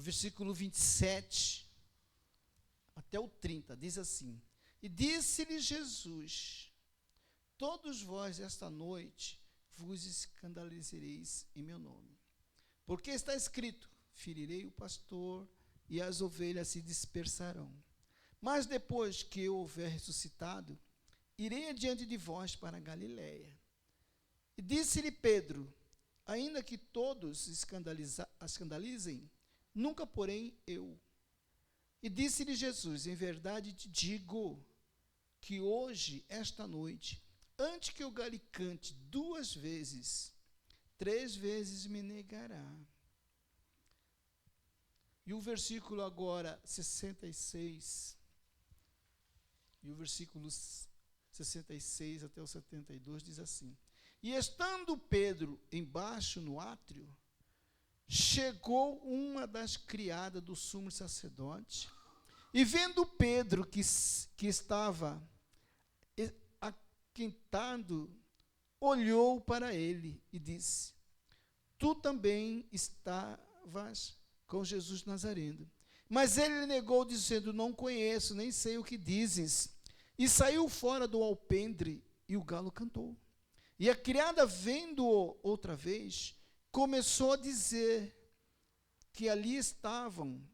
o versículo 27 até o 30, diz assim: E disse-lhe Jesus: Todos vós esta noite vos escandalizareis em meu nome. Porque está escrito: Ferirei o pastor e as ovelhas se dispersarão. Mas depois que eu houver ressuscitado, irei adiante de vós para a Galiléia. E disse-lhe Pedro: Ainda que todos escandalizem, nunca porém eu. E disse-lhe Jesus: Em verdade te digo que hoje, esta noite, antes que o galho cante 2 vezes, 3 vezes me negará. E o versículo agora 66, e o versículo 66 até o 72 diz assim: E estando Pedro embaixo no átrio, chegou uma das criadas do sumo sacerdote, e vendo Pedro que estava aquentado, olhou para ele e disse: Tu também estavas com Jesus Nazareno. Mas ele negou, dizendo: Não conheço, nem sei o que dizes. E saiu fora do alpendre, e o galo cantou. E a criada, vendo-o outra vez, começou a dizer que ali estavam: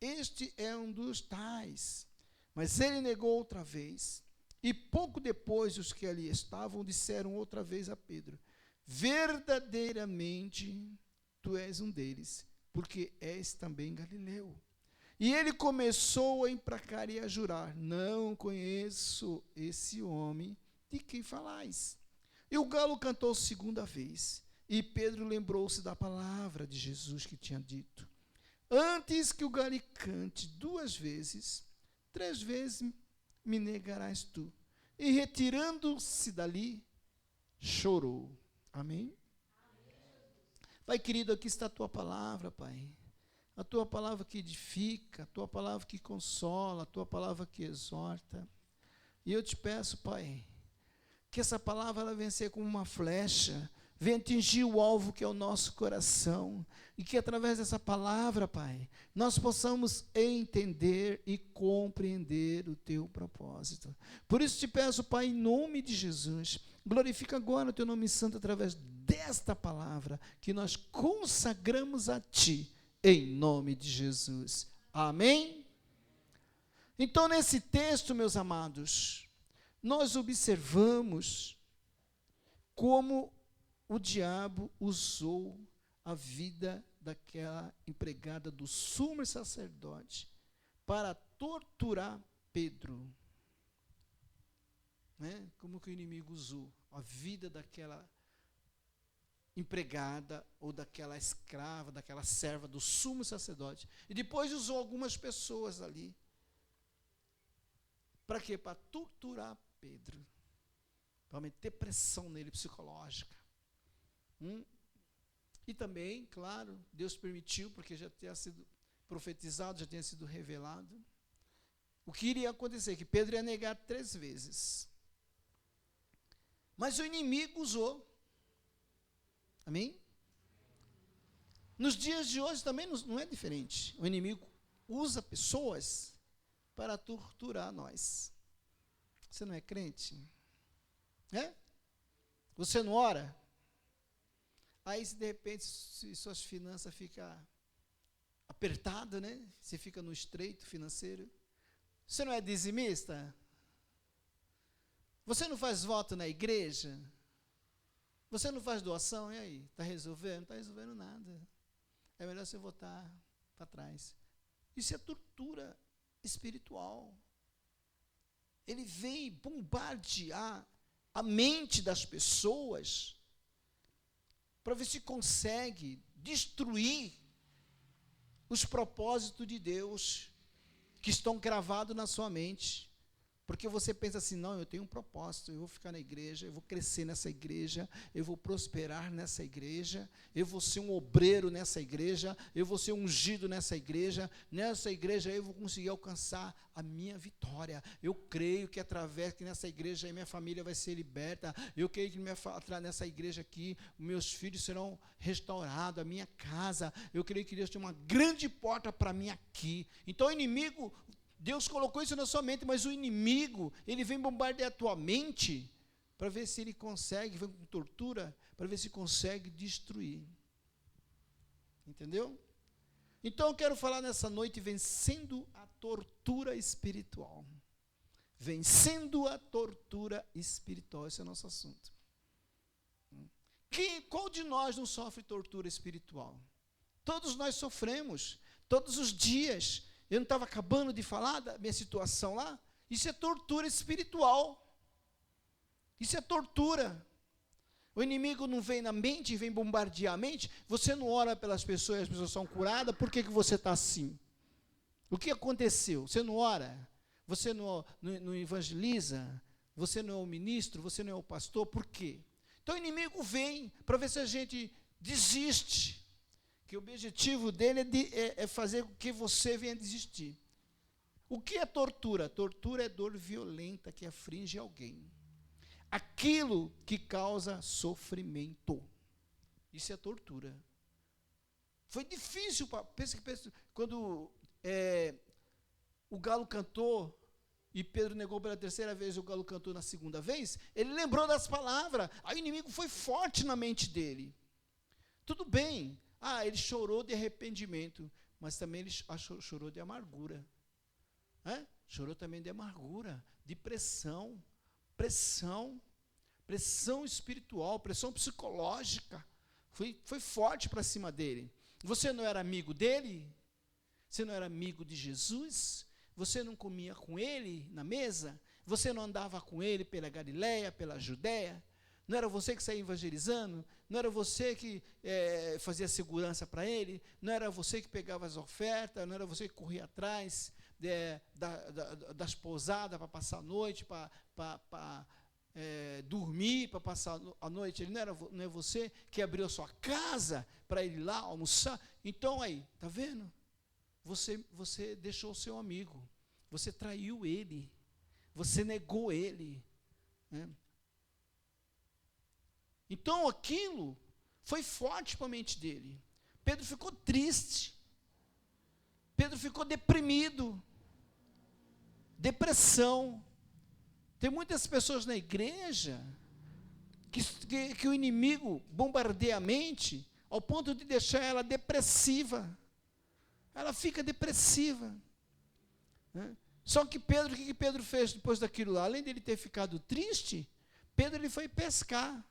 Este é um dos tais. Mas ele negou outra vez. E pouco depois, os que ali estavam disseram outra vez a Pedro: Verdadeiramente, tu és um deles, porque és também galileu. E ele começou a imprecar e a jurar: Não conheço esse homem de quem falais. E o galo cantou 2ª vez, e Pedro lembrou-se da palavra de Jesus que tinha dito: Antes que o galo cante 2 vezes, 3 vezes me negarás tu. E retirando-se dali, chorou. Amém? Pai querido, aqui está a tua palavra, Pai. A tua palavra que edifica, a tua palavra que consola, a tua palavra que exorta. E eu te peço, Pai, que essa palavra ela venha ser como uma flecha, venha atingir o alvo que é o nosso coração, e que através dessa palavra, Pai, nós possamos entender e compreender o teu propósito. Por isso te peço, Pai, em nome de Jesus, glorifica agora o teu nome santo através desta palavra que nós consagramos a ti, em nome de Jesus. Amém? Então, nesse texto, meus amados, nós observamos como o diabo usou a vida daquela empregada do sumo sacerdote para torturar Pedro. Né? Como que o inimigo usou a vida daquela empregada ou daquela escrava, daquela serva do sumo sacerdote. E depois usou algumas pessoas ali. Para quê? Para torturar Pedro. Para meter pressão nele psicológica. E também, claro, Deus permitiu, porque já tinha sido profetizado, já tinha sido revelado, o que iria acontecer, que Pedro ia negar 3 vezes. Mas o inimigo usou. Amém? Nos dias de hoje também não é diferente. O inimigo usa pessoas para torturar nós. Você não é crente? É? Você não ora? Aí, se de repente, se suas finanças ficam apertadas, né? Você fica no estreito financeiro. Você não é dizimista? Você não faz voto na igreja? Você não faz doação? E aí? Está resolvendo? Não está resolvendo nada. É melhor você voltar para trás. Isso é tortura espiritual. Ele vem bombardear a mente das pessoas para ver se consegue destruir os propósitos de Deus que estão gravados na sua mente. Porque você pensa assim, não, eu tenho um propósito, eu vou ficar na igreja, eu vou crescer nessa igreja, eu vou prosperar nessa igreja, eu vou ser um obreiro nessa igreja, eu vou ser ungido nessa igreja eu vou conseguir alcançar a minha vitória. Eu creio que através que nessa igreja aí minha família vai ser liberta, eu creio que nessa igreja aqui, meus filhos serão restaurados, a minha casa, eu creio que Deus tem uma grande porta para mim aqui. Então o inimigo, Deus colocou isso na sua mente, mas o inimigo, ele vem bombardear a tua mente para ver se ele consegue, vem com tortura, para ver se consegue destruir. Entendeu? Então eu quero falar nessa noite, vencendo a tortura espiritual. Vencendo a tortura espiritual, esse é o nosso assunto. Qual de nós não sofre tortura espiritual? Todos nós sofremos, todos os dias. Eu não estava acabando de falar da minha situação lá? Isso é tortura espiritual. Isso é tortura. O inimigo não vem na mente, vem bombardear a mente. Você não ora pelas pessoas, as pessoas são curadas, por que você está assim? O que aconteceu? Você não ora? Você não evangeliza? Você não é o ministro? Você não é o pastor? Por quê? Então o inimigo vem para ver se a gente desiste. Que o objetivo dele é fazer com que você venha desistir. O que é tortura? Tortura é dor violenta que aflige alguém. Aquilo que causa sofrimento. Isso é tortura. Foi difícil, pensa, quando o galo cantou, e Pedro negou pela terceira vez, o galo cantou na segunda vez, ele lembrou das palavras, aí o inimigo foi forte na mente dele. Tudo bem, ele chorou de arrependimento, mas também ele chorou de amargura. Chorou também de amargura, de pressão espiritual, pressão psicológica. Foi forte para cima dele. Você não era amigo dele? Você não era amigo de Jesus? Você não comia com ele na mesa? Você não andava com ele pela Galileia, pela Judéia? Não era você que saía evangelizando? Não era você que fazia segurança para ele? Não era você que pegava as ofertas? Não era você que corria atrás das pousadas para passar a noite, para dormir, para passar a noite? Não é você que abriu a sua casa para ir lá almoçar? Então aí, está vendo? Você deixou o seu amigo, você traiu ele, você negou ele, né? Então aquilo foi forte para a mente dele. Pedro ficou triste, Pedro ficou deprimido, depressão. Tem muitas pessoas na igreja que o inimigo bombardeia a mente ao ponto de deixar ela depressiva. Ela fica depressiva, né? Só que Pedro, o que Pedro fez depois daquilo lá? Além de ele ter ficado triste, Pedro ele foi pescar.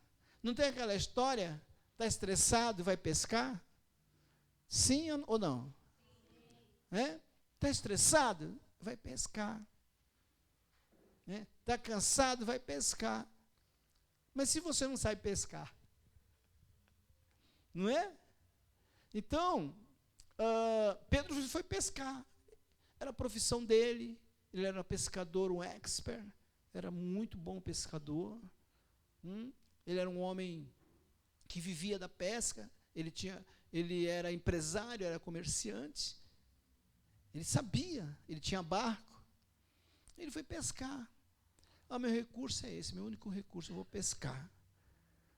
Não tem aquela história, está estressado e vai pescar? Sim ou não? Está estressado? Vai pescar. Está cansado? Vai pescar. Mas se você não sabe pescar, não é? Então, Pedro foi pescar. Era a profissão dele, ele era pescador, um expert, era muito bom pescador. Ele era um homem que vivia da pesca, ele era empresário, era comerciante, ele sabia, ele tinha barco, ele foi pescar. Meu recurso é esse, meu único recurso, eu vou pescar.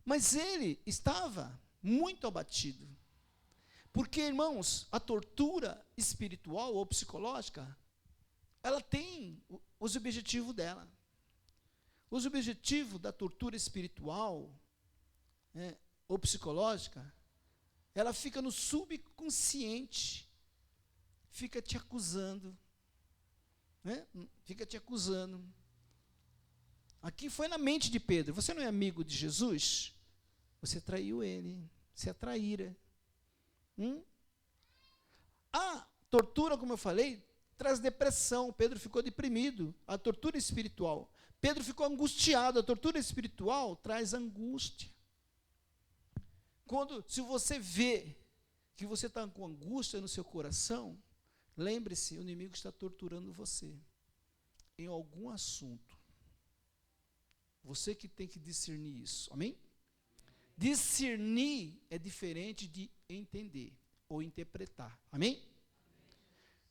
Mas ele estava muito abatido, porque, irmãos, a tortura espiritual ou psicológica, ela tem os objetivos dela. Os objetivos da tortura espiritual, ou psicológica, ela fica no subconsciente, fica te acusando, fica te acusando. Aqui foi na mente de Pedro. Você não é amigo de Jesus? Você traiu ele, você é traíra. A tortura, como eu falei, traz depressão. Pedro ficou deprimido. A tortura espiritual. Pedro ficou angustiado. A tortura espiritual traz angústia. Se você vê que você está com angústia no seu coração, lembre-se, o inimigo está torturando você. em algum assunto. Você que tem que discernir isso, amém? Discernir é diferente de entender ou interpretar, amém?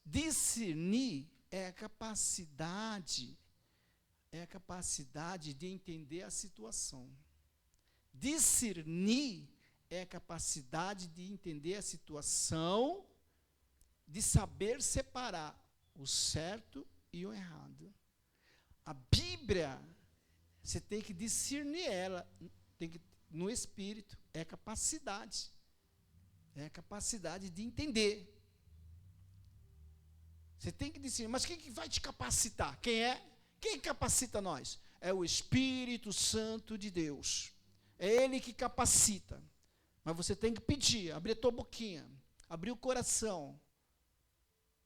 Discernir é a capacidade de entender a situação. Discernir é a capacidade de entender a situação, de saber separar o certo e o errado. A Bíblia, você tem que discernir ela, no espírito, é a capacidade de entender. Você tem que discernir, mas quem que vai te capacitar? Quem capacita nós? É o Espírito Santo de Deus. É Ele que capacita. Mas você tem que pedir, abrir a tua boquinha, abrir o coração,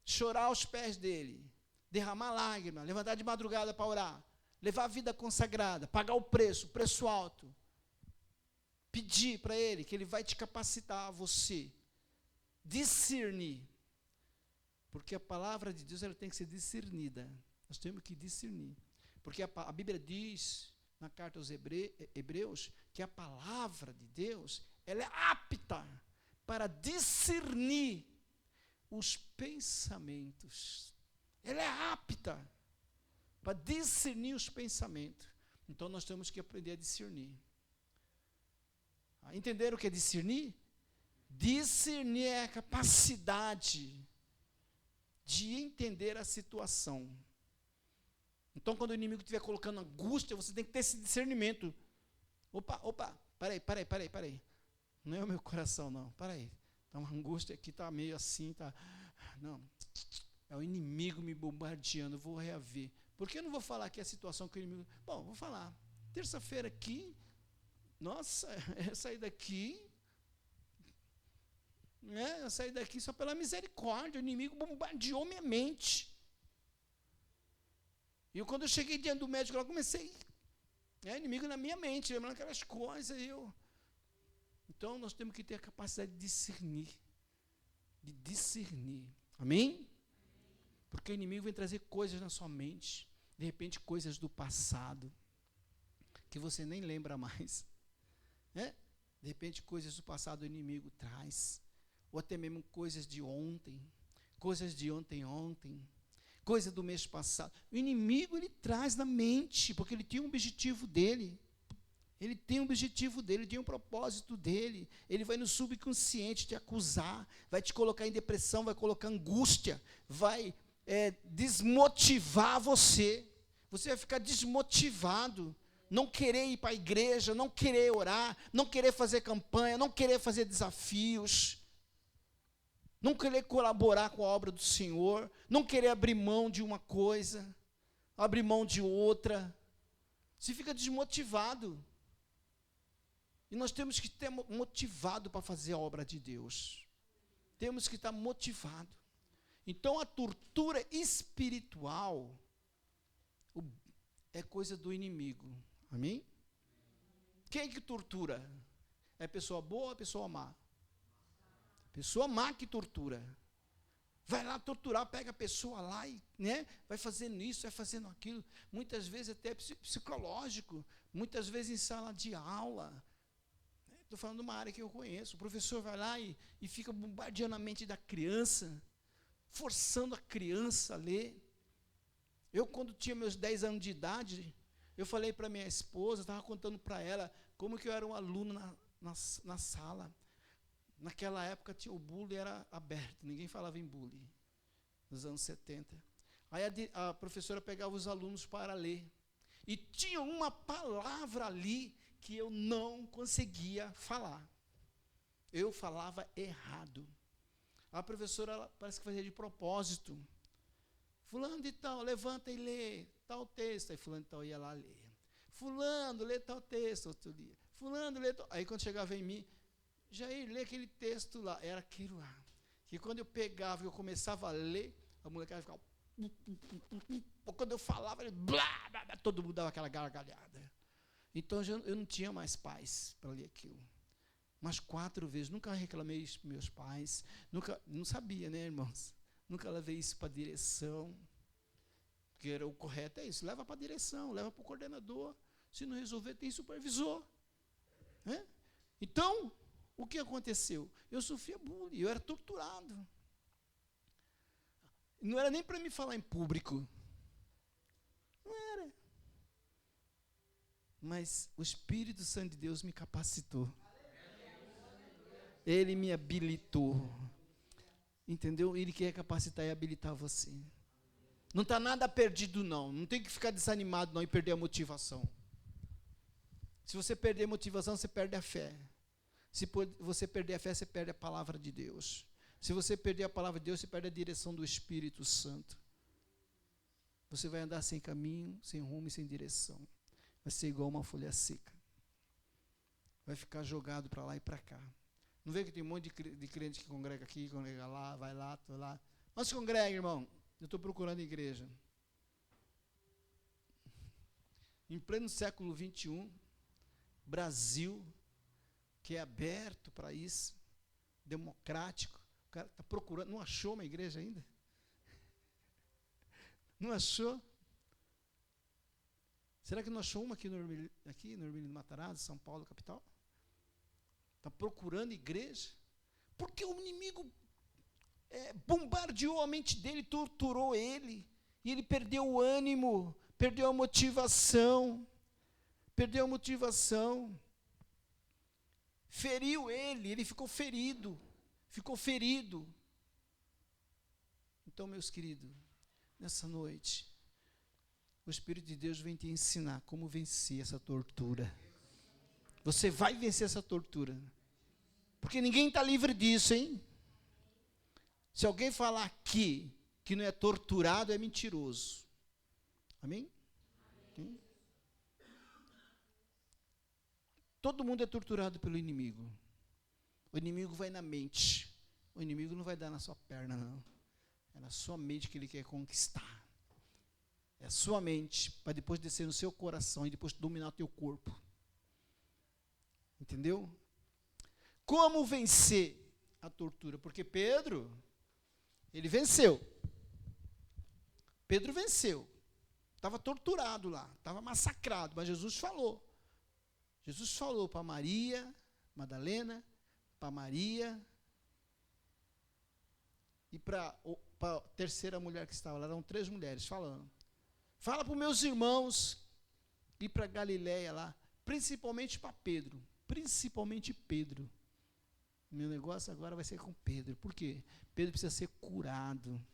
chorar aos pés dEle, derramar lágrima, levantar de madrugada para orar, levar a vida consagrada, pagar o preço alto. Pedir para Ele, que Ele vai te capacitar a você. Discernir. Porque a palavra de Deus ela tem que ser discernida. Nós temos que discernir. Porque a Bíblia diz, na carta aos Hebreus, que a palavra de Deus, ela é apta para discernir os pensamentos. Ela é apta para discernir os pensamentos. Então, nós temos que aprender a discernir. Entenderam o que é discernir? Discernir é a capacidade de entender a situação. Então, quando o inimigo estiver colocando angústia, você tem que ter esse discernimento. Opa, peraí. Não é o meu coração, não. Peraí. Está uma angústia aqui, está meio assim, tá. Não. É o inimigo me bombardeando, vou reaver. Por que eu não vou falar aqui a situação que o inimigo... Bom, vou falar. Terça-feira aqui, nossa, eu saí daqui... eu saí daqui só pela misericórdia, o inimigo bombardeou minha mente. E quando eu cheguei diante do médico, eu comecei, inimigo na minha mente, lembrando aquelas coisas, então nós temos que ter a capacidade de discernir, amém? Porque o inimigo vem trazer coisas na sua mente, de repente coisas do passado, que você nem lembra mais, de repente coisas do passado o inimigo traz, ou até mesmo coisas de ontem, coisas de ontem, coisa do mês passado. O inimigo, ele traz na mente, porque ele tem um objetivo dele. Ele tem um propósito dele. Ele vai no subconsciente te acusar, vai te colocar em depressão, vai colocar angústia, vai desmotivar você. Você vai ficar desmotivado, não querer ir para a igreja, não querer orar, não querer fazer campanha, não querer fazer desafios, não querer colaborar com a obra do Senhor, não querer abrir mão de uma coisa, abrir mão de outra. Você fica desmotivado. E nós temos que estar motivado para fazer a obra de Deus. Temos que estar motivado. Então, a tortura espiritual é coisa do inimigo. Amém? Quem é que tortura? É pessoa boa ou é pessoa má? Pessoa má que tortura. Vai lá torturar, pega a pessoa lá e vai fazendo isso, vai fazendo aquilo. Muitas vezes até psicológico, muitas vezes em sala de aula. Estou falando de uma área que eu conheço. O professor vai lá e fica bombardeando a mente da criança, forçando a criança a ler. Eu, quando tinha meus 10 anos de idade, eu falei para minha esposa, estava contando para ela como que eu era um aluno na sala. Naquela época o bullying era aberto, ninguém falava em bullying, nos anos 70. Aí a professora pegava os alunos para ler, e tinha uma palavra ali que eu não conseguia falar. Eu falava errado. A professora parece que fazia de propósito. Fulano de tal, levanta e lê tal texto. Aí fulano de tal ia lá ler. Fulano, lê tal texto, outro dia. Fulano, lê tal... Aí quando chegava em mim, Jair, lê aquele texto lá. Era aquilo lá. Que quando eu pegava, eu começava a ler, a molecada ficava... Quando eu falava, blá, blá, blá, todo mundo dava aquela gargalhada. Então eu não tinha mais paz para ler aquilo. Mas 4 vezes, nunca reclamei isso para meus pais, não sabia, né, irmãos? Nunca levei isso para a direção. Porque o correto é isso, leva para a direção, leva para o coordenador. Se não resolver, tem supervisor. Né? Então, o que aconteceu? Eu sofria bullying, eu era torturado. Não era nem para me falar em público. Não era. Mas o Espírito Santo de Deus me capacitou. Ele me habilitou. Entendeu? Ele quer capacitar e habilitar você. Não está nada perdido, não. Não tem que ficar desanimado, não, e perder a motivação. Se você perder a motivação, você perde a fé. Se você perder a fé, você perde a palavra de Deus. Se você perder a palavra de Deus, você perde a direção do Espírito Santo. Você vai andar sem caminho, sem rumo e sem direção. Vai ser igual uma folha seca. Vai ficar jogado para lá e para cá. Não vê que tem um monte de crente que congrega aqui, congrega lá, vai lá, tô lá. Mas se congrega, irmão. Eu estou procurando igreja. Em pleno século XXI, Brasil, que é aberto para isso, democrático, o cara está procurando, não achou uma igreja ainda? Não achou? Será que não achou uma aqui no Hermínio do Matarazzo, São Paulo, capital? Está procurando igreja? Porque o inimigo bombardeou a mente dele, torturou ele, e ele perdeu o ânimo, perdeu a motivação, feriu ele ficou ferido. Então, meus queridos, nessa noite, o Espírito de Deus vem te ensinar como vencer essa tortura. Você vai vencer essa tortura, porque ninguém está livre disso, hein? Se alguém falar aqui que não é torturado, é mentiroso. Amém? Amém? Todo mundo é torturado pelo inimigo. O inimigo vai na mente. O inimigo não vai dar na sua perna, não. É na sua mente que ele quer conquistar. É a sua mente, para depois descer no seu coração e depois dominar o teu corpo. Entendeu? Como vencer a tortura? Porque Pedro, ele venceu. Pedro venceu. Estava torturado lá, estava massacrado, mas Jesus falou. Jesus falou para Maria Madalena, para Maria e para a terceira mulher que estava lá, eram 3 mulheres falando. Fala para os meus irmãos ir para Galiléia lá, principalmente para Pedro. Principalmente Pedro. Meu negócio agora vai ser com Pedro. Por quê? Pedro precisa ser curado.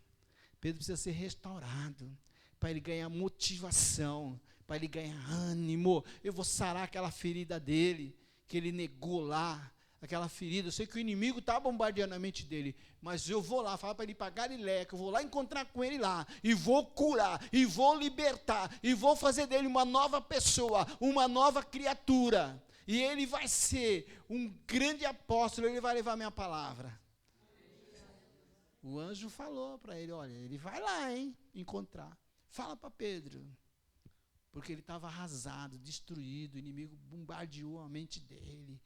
Pedro precisa ser restaurado. Para ele ganhar motivação. Para ele ganhar ânimo. Eu vou sarar aquela ferida dele, que ele negou lá. Aquela ferida. Eu sei que o inimigo está bombardeando a mente dele. Mas eu vou lá, falar para ele ir para Galiléia, que eu vou lá encontrar com ele lá. E vou curar. E vou libertar. E vou fazer dele uma nova pessoa. Uma nova criatura. E ele vai ser um grande apóstolo, ele vai levar a minha palavra. O anjo falou para ele, olha, ele vai lá, encontrar. Fala para Pedro. Porque ele estava arrasado, destruído, o inimigo bombardeou a mente dele.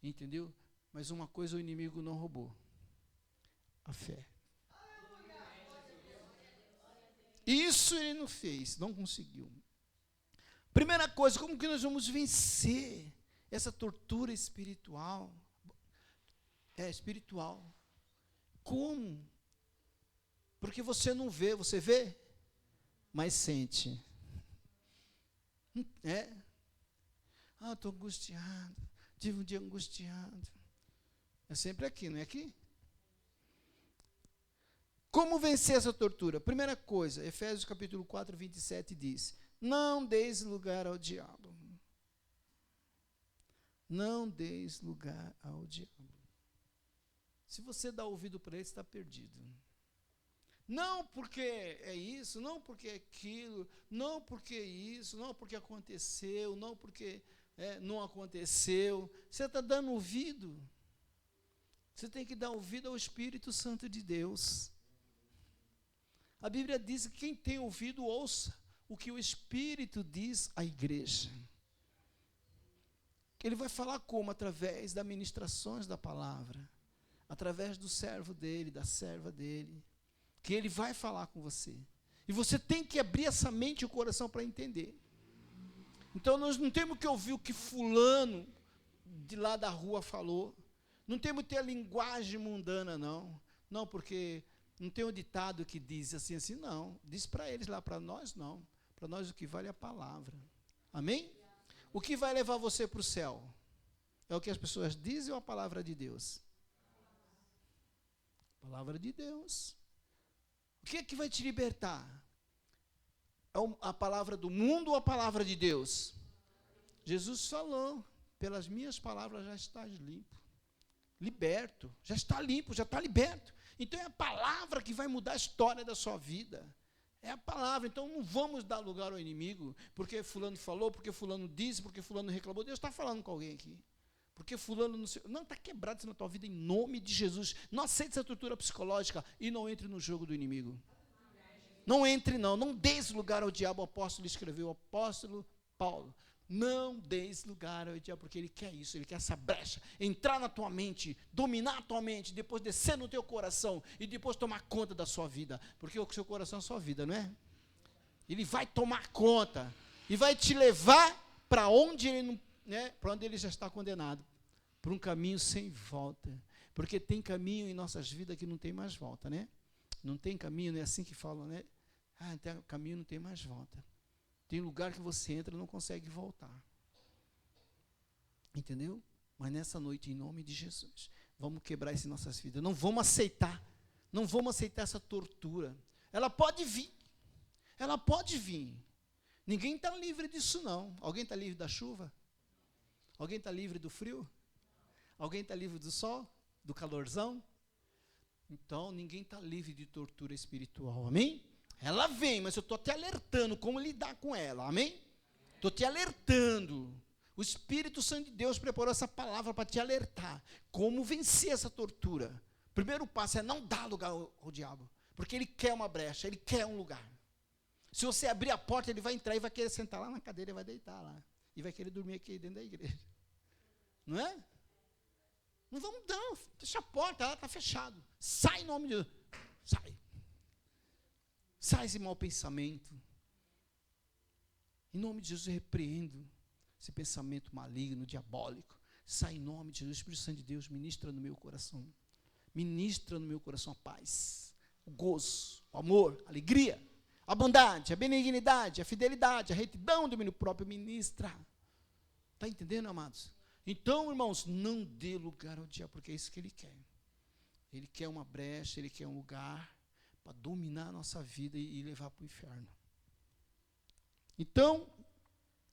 Entendeu? Mas uma coisa o inimigo não roubou. A fé. Isso ele não fez, não conseguiu. Primeira coisa, como que nós vamos vencer essa tortura espiritual? Espiritual. Como? Porque você não vê, você vê, mas sente. Estou angustiado, tive um dia angustiado. É sempre aqui, não é aqui? Como vencer essa tortura? Primeira coisa, Efésios capítulo 4, 27 diz, não deis lugar ao diabo. Não deis lugar ao diabo. Se você dá ouvido para ele, está perdido. Não porque é isso, não porque é aquilo, não porque isso, não porque aconteceu, não porque não aconteceu. Você está dando ouvido. Você tem que dar ouvido ao Espírito Santo de Deus. A Bíblia diz que quem tem ouvido, ouça o que o Espírito diz à igreja. Ele vai falar como? Através das ministrações da palavra, através do servo dele, da serva dele, que ele vai falar com você. E você tem que abrir essa mente e o coração para entender. Então, nós não temos que ouvir o que fulano de lá da rua falou. Não temos que ter a linguagem mundana, não. Não, porque não tem um ditado que diz assim, não. Diz para eles lá, para nós não. Para nós o que vale é a palavra. Amém? O que vai levar você para o céu? É o que as pessoas dizem ou a palavra de Deus? A palavra de Deus. O que é que vai te libertar? É a palavra do mundo ou a palavra de Deus? Jesus falou, pelas minhas palavras já estás limpo. Liberto, já está limpo, já está liberto. Então é a palavra que vai mudar a história da sua vida. É a palavra. Então não vamos dar lugar ao inimigo, porque fulano falou, porque fulano disse, porque fulano reclamou. Deus está falando com alguém aqui. Porque fulano não está quebrado isso na tua vida em nome de Jesus. Não aceite essa tortura psicológica e não entre no jogo do inimigo. Não entre não deis lugar ao diabo. O apóstolo escreveu, o apóstolo Paulo. Não deis lugar ao diabo, porque ele quer isso, ele quer essa brecha, entrar na tua mente, dominar a tua mente, depois descer no teu coração e depois tomar conta da sua vida, porque o seu coração é a sua vida, não é? Ele vai tomar conta e vai te levar para onde ele não, né, para onde ele já está condenado, para um caminho sem volta, porque tem caminho em nossas vidas que não tem mais volta, né? Não tem caminho, não é assim que falam, né? Tem caminho, não tem mais volta. Tem lugar que você entra e não consegue voltar. Entendeu? Mas nessa noite, em nome de Jesus, vamos quebrar isso em nossas vidas. Não vamos aceitar essa tortura. Ela pode vir. Ela pode vir. Ninguém está livre disso, não. Alguém está livre da chuva? Alguém está livre do frio? Alguém está livre do sol? Do calorzão? Então, ninguém está livre de tortura espiritual. Amém? Ela vem, mas eu estou te alertando como lidar com ela, amém? Estou te alertando. O Espírito Santo de Deus preparou essa palavra para te alertar. Como vencer essa tortura? O primeiro passo é não dar lugar ao diabo, porque ele quer uma brecha, ele quer um lugar. Se você abrir a porta, ele vai entrar e vai querer sentar lá na cadeira e vai deitar lá. E vai querer dormir aqui dentro da igreja. Não é? Não vamos não, fecha a porta, ela está fechada. Sai em nome de Deus. Sai. Sai esse mau pensamento. Em nome de Jesus eu repreendo esse pensamento maligno, diabólico. Sai em nome de Jesus. O Espírito Santo de Deus ministra no meu coração. Ministra no meu coração a paz, o gozo, o amor, a alegria, a bondade, a benignidade, a fidelidade, a retidão do domínio próprio. Ministra. Está entendendo, amados? Então, irmãos, não dê lugar ao diabo, porque é isso que ele quer. Ele quer uma brecha, ele quer um lugar para dominar a nossa vida e levar para o inferno. Então,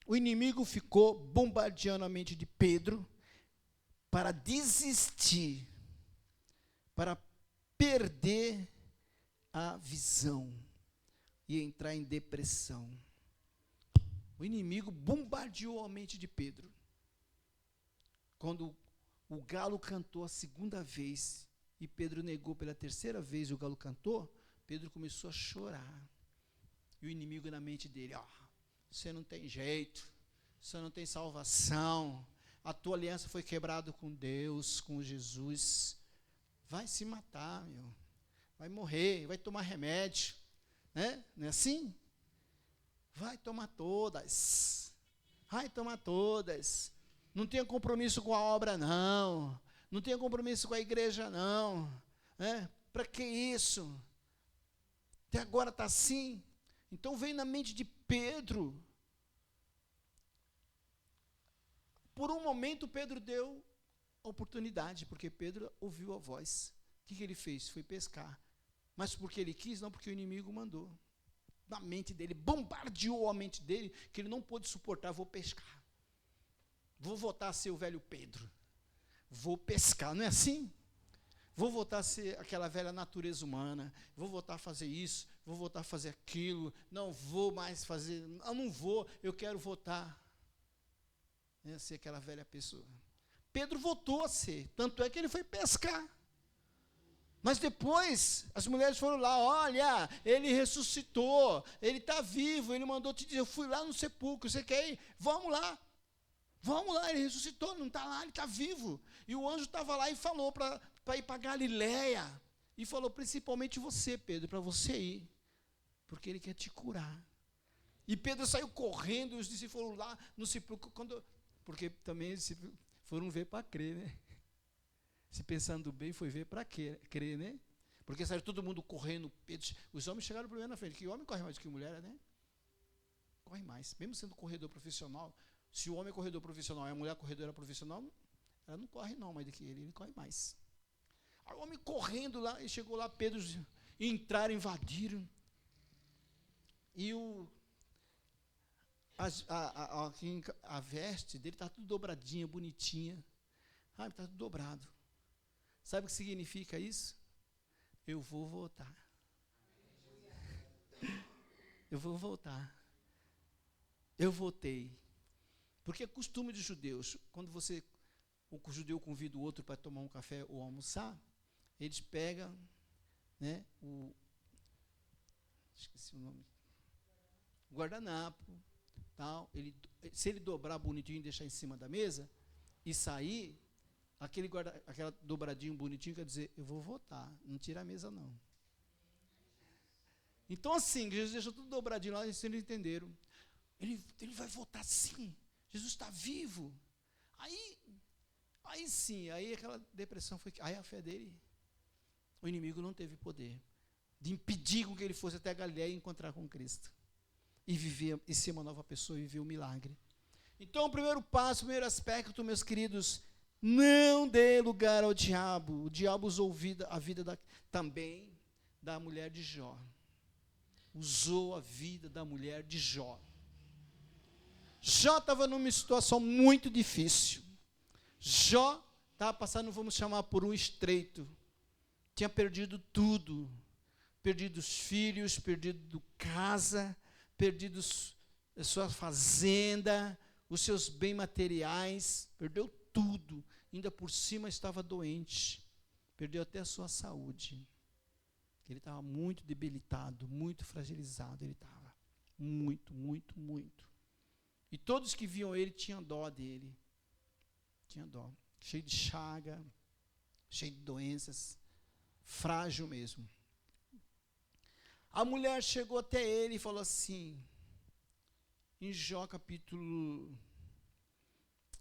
o inimigo ficou bombardeando a mente de Pedro para desistir, para perder a visão e entrar em depressão. O inimigo bombardeou a mente de Pedro. Quando o galo cantou a segunda vez e Pedro negou pela terceira vez e o galo cantou, Pedro começou a chorar. E o inimigo na mente dele, você não tem jeito, você não tem salvação, a tua aliança foi quebrada com Deus, com Jesus, vai se matar, vai morrer, vai tomar remédio, né? Não é assim? Vai tomar todas, não tenha compromisso com a obra não tenha compromisso com a igreja não, né? Para que isso? Até agora está assim. Então veio na mente de Pedro. Por um momento Pedro deu a oportunidade, porque Pedro ouviu a voz. O que ele fez? Foi pescar. Mas porque ele quis? Não, porque o inimigo mandou. Na mente dele, bombardeou a mente dele, que ele não pôde suportar. Vou pescar. Vou voltar a ser o velho Pedro. Vou pescar, não é assim? Vou voltar a ser aquela velha natureza humana, vou voltar a fazer isso, vou voltar a fazer aquilo, não vou mais fazer, não vou, eu quero voltar a ser aquela velha pessoa. Pedro voltou a ser, tanto é que ele foi pescar. Mas depois, as mulheres foram lá, olha, ele ressuscitou, ele está vivo, ele mandou te dizer, eu fui lá no sepulcro, você quer ir? Vamos lá, ele ressuscitou, não está lá, ele está vivo. E o anjo estava lá e falou para ir para Galiléia, e falou principalmente você, Pedro, para você ir, porque Ele quer te curar. E Pedro saiu correndo, e os discípulos foram lá, não se preocupam, porque também eles foram ver para crer, né? Se pensando bem, foi ver para crer, né? Porque saiu todo mundo correndo, Pedro, os homens chegaram primeiro na frente, que homem corre mais do que mulher, né? Corre mais, mesmo sendo corredor profissional. Se o homem é corredor profissional e a mulher corredora profissional, ela não corre não mais do que ele corre mais. Aí o homem correndo lá, e chegou lá, Pedro, entraram, invadiram, e a veste dele está tudo dobradinha, bonitinha, está tudo dobrado. Sabe o que significa isso? Eu vou voltar. Eu vou voltar. Eu voltei. Porque é costume de judeus, quando o judeu convida o outro para tomar um café ou almoçar, eles pegam, né, esqueci o nome, guardanapo, tal, se ele dobrar bonitinho e deixar em cima da mesa, e sair, aquela dobradinho bonitinho quer dizer, eu vou voltar, não tira a mesa não. Então assim, Jesus deixou tudo dobradinho lá, eles não entenderam. Ele vai voltar sim, Jesus está vivo. Aí sim, aí aquela depressão foi, aí a fé dele, o inimigo não teve poder de impedir com que ele fosse até a Galileia e encontrar com Cristo. E viver, e ser uma nova pessoa, e viver o milagre. Então, o primeiro passo, o primeiro aspecto, meus queridos, não dê lugar ao diabo. O diabo usou a vida também da mulher de Jó. Usou a vida da mulher de Jó. Jó estava numa situação muito difícil. Jó estava passando, vamos chamar, por um estreito. Tinha perdido tudo. Perdido os filhos, perdido casa, perdido a sua fazenda, os seus bens materiais, perdeu tudo. Ainda por cima estava doente. Perdeu até a sua saúde. Ele estava muito debilitado, muito fragilizado. Ele estava muito, muito, muito. E todos que viam ele tinham dó dele. Tinha dó. Cheio de chaga, cheio de doenças, frágil mesmo. A mulher chegou até ele e falou assim, em Jó capítulo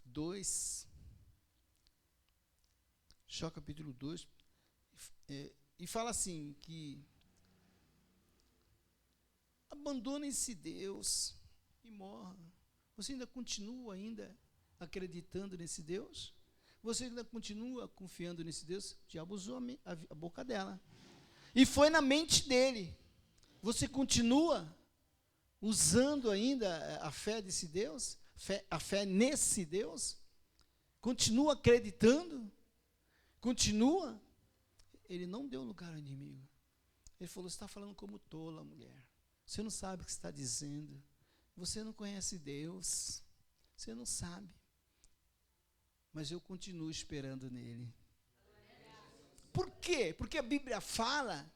2, Jó capítulo 2, e fala assim, que abandona esse Deus e morra. Você ainda continua acreditando nesse Deus? Você ainda continua confiando nesse Deus? O diabo usou a boca dela. E foi na mente dele. Você continua usando ainda a fé desse Deus? A fé nesse Deus? Continua acreditando? Continua? Ele não deu lugar ao inimigo. Ele falou, você está falando como tola, mulher. Você não sabe o que está dizendo. Você não conhece Deus. Você não sabe. Mas eu continuo esperando nele. Por quê? Porque a Bíblia fala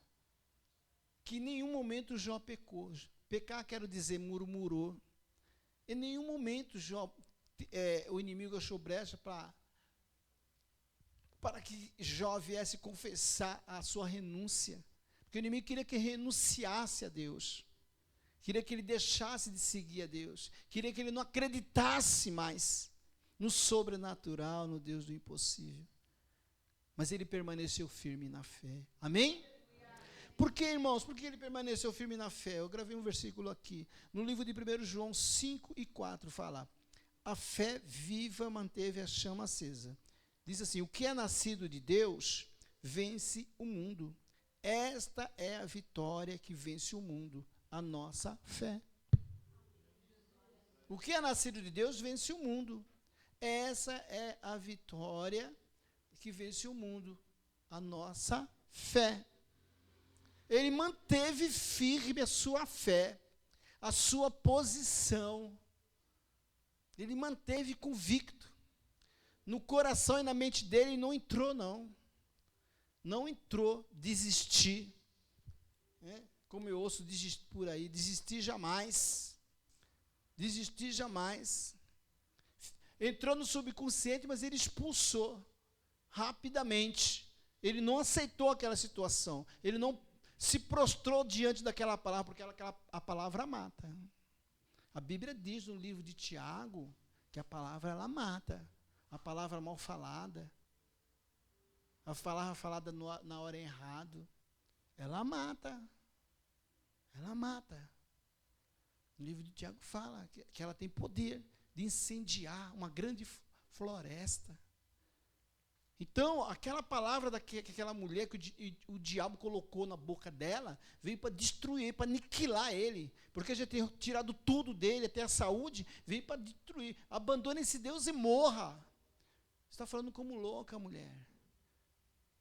que em nenhum momento Jó pecou. Pecar, quero dizer, murmurou. Em nenhum momento o inimigo achou brecha para que Jó viesse confessar a sua renúncia. Porque o inimigo queria que ele renunciasse a Deus. Queria que ele deixasse de seguir a Deus. Queria que ele não acreditasse mais no sobrenatural, no Deus do impossível. Mas ele permaneceu firme na fé. Amém? Por que, irmãos? Por que ele permaneceu firme na fé? Eu gravei um versículo aqui. No livro de 1 João 5 e 4 fala, a fé viva manteve a chama acesa. Diz assim, o que é nascido de Deus vence o mundo. Esta é a vitória que vence o mundo, a nossa fé. O que é nascido de Deus vence o mundo. Essa é a vitória que vence o mundo, a nossa fé. Ele manteve firme a sua fé, a sua posição. Ele manteve convicto. No coração e na mente dele não entrou, não. Não entrou desistir. Como eu ouço desistir por aí, desistir jamais. Desistir jamais. Entrou no subconsciente, mas ele expulsou rapidamente. Ele não aceitou aquela situação. Ele não se prostrou diante daquela palavra, porque a palavra mata. A Bíblia diz no livro de Tiago que a palavra ela mata. A palavra mal falada, a palavra falada na hora errada, ela mata. Ela mata. O livro de Tiago fala que ela tem poder de incendiar uma grande floresta. Então, aquela palavra daquela mulher que o diabo colocou na boca dela, veio para destruir, para aniquilar ele. Porque já tinha tirado tudo dele, até a saúde, veio para destruir. Abandone esse Deus e morra. Você está falando como louca, mulher.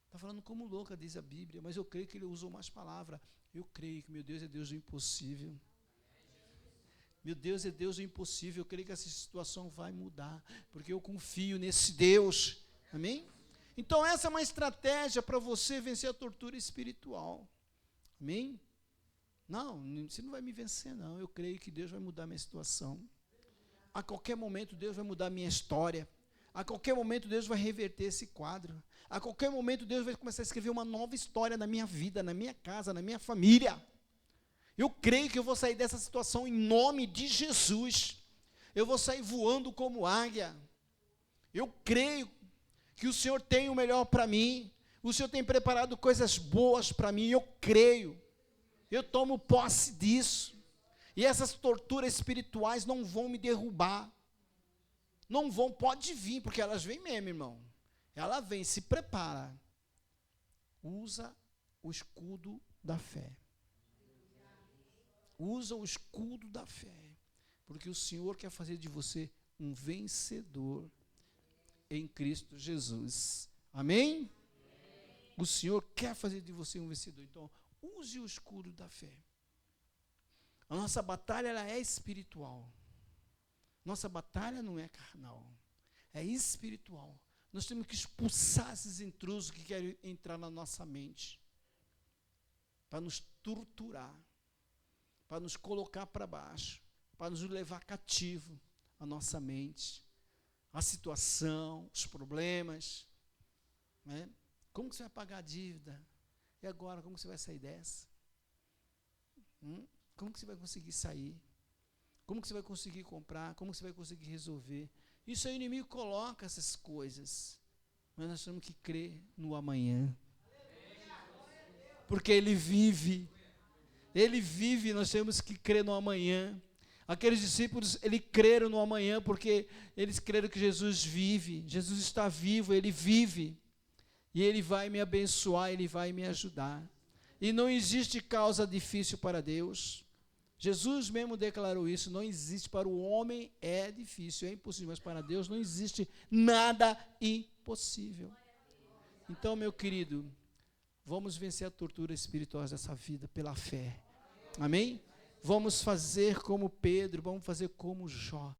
Está falando como louca, diz a Bíblia, mas eu creio que ele usou mais palavras. Eu creio que meu Deus é Deus do impossível. Meu Deus é Deus do impossível. Eu creio que essa situação vai mudar, porque eu confio nesse Deus. Amém? Então essa é uma estratégia para você vencer a tortura espiritual. Amém? Não, você não vai me vencer, não. Eu creio que Deus vai mudar a minha situação. A qualquer momento Deus vai mudar a minha história. A qualquer momento Deus vai reverter esse quadro. A qualquer momento Deus vai começar a escrever uma nova história na minha vida, na minha casa, na minha família. Eu creio que eu vou sair dessa situação em nome de Jesus. Eu vou sair voando como águia. Eu creio que o Senhor tem o melhor para mim. O Senhor tem preparado coisas boas para mim. Eu creio. Eu tomo posse disso. E essas torturas espirituais não vão me derrubar. Não vão, pode vir, porque elas vêm mesmo, irmão. Ela vem, se prepara. Usa o escudo da fé. Usa o escudo da fé. Porque o Senhor quer fazer de você um vencedor em Cristo Jesus. Amém? O Senhor quer fazer de você um vencedor. Então, use o escudo da fé. A nossa batalha ela é espiritual. Nossa batalha não é carnal. É espiritual. Nós temos que expulsar esses intrusos que querem entrar na nossa mente. Para nos torturar. Para nos colocar para baixo. Para nos levar cativo a nossa mente. A situação, os problemas. Né? Como que você vai pagar a dívida? E agora, como que você vai sair dessa? Como que você vai conseguir sair? Como que você vai conseguir comprar? Como que você vai conseguir resolver? Isso aí o inimigo coloca essas coisas. Mas nós temos que crer no amanhã. Porque ele vive. Ele vive, nós temos que crer no amanhã. Aqueles discípulos, eles creram no amanhã porque eles creram que Jesus vive. Jesus está vivo, ele vive. E ele vai me abençoar, ele vai me ajudar. E não existe causa difícil para Deus. Jesus mesmo declarou isso, não existe, para o homem é difícil, é impossível, mas para Deus não existe nada impossível. Então, meu querido, vamos vencer a tortura espiritual dessa vida pela fé. Amém? Vamos fazer como Pedro, vamos fazer como Jó.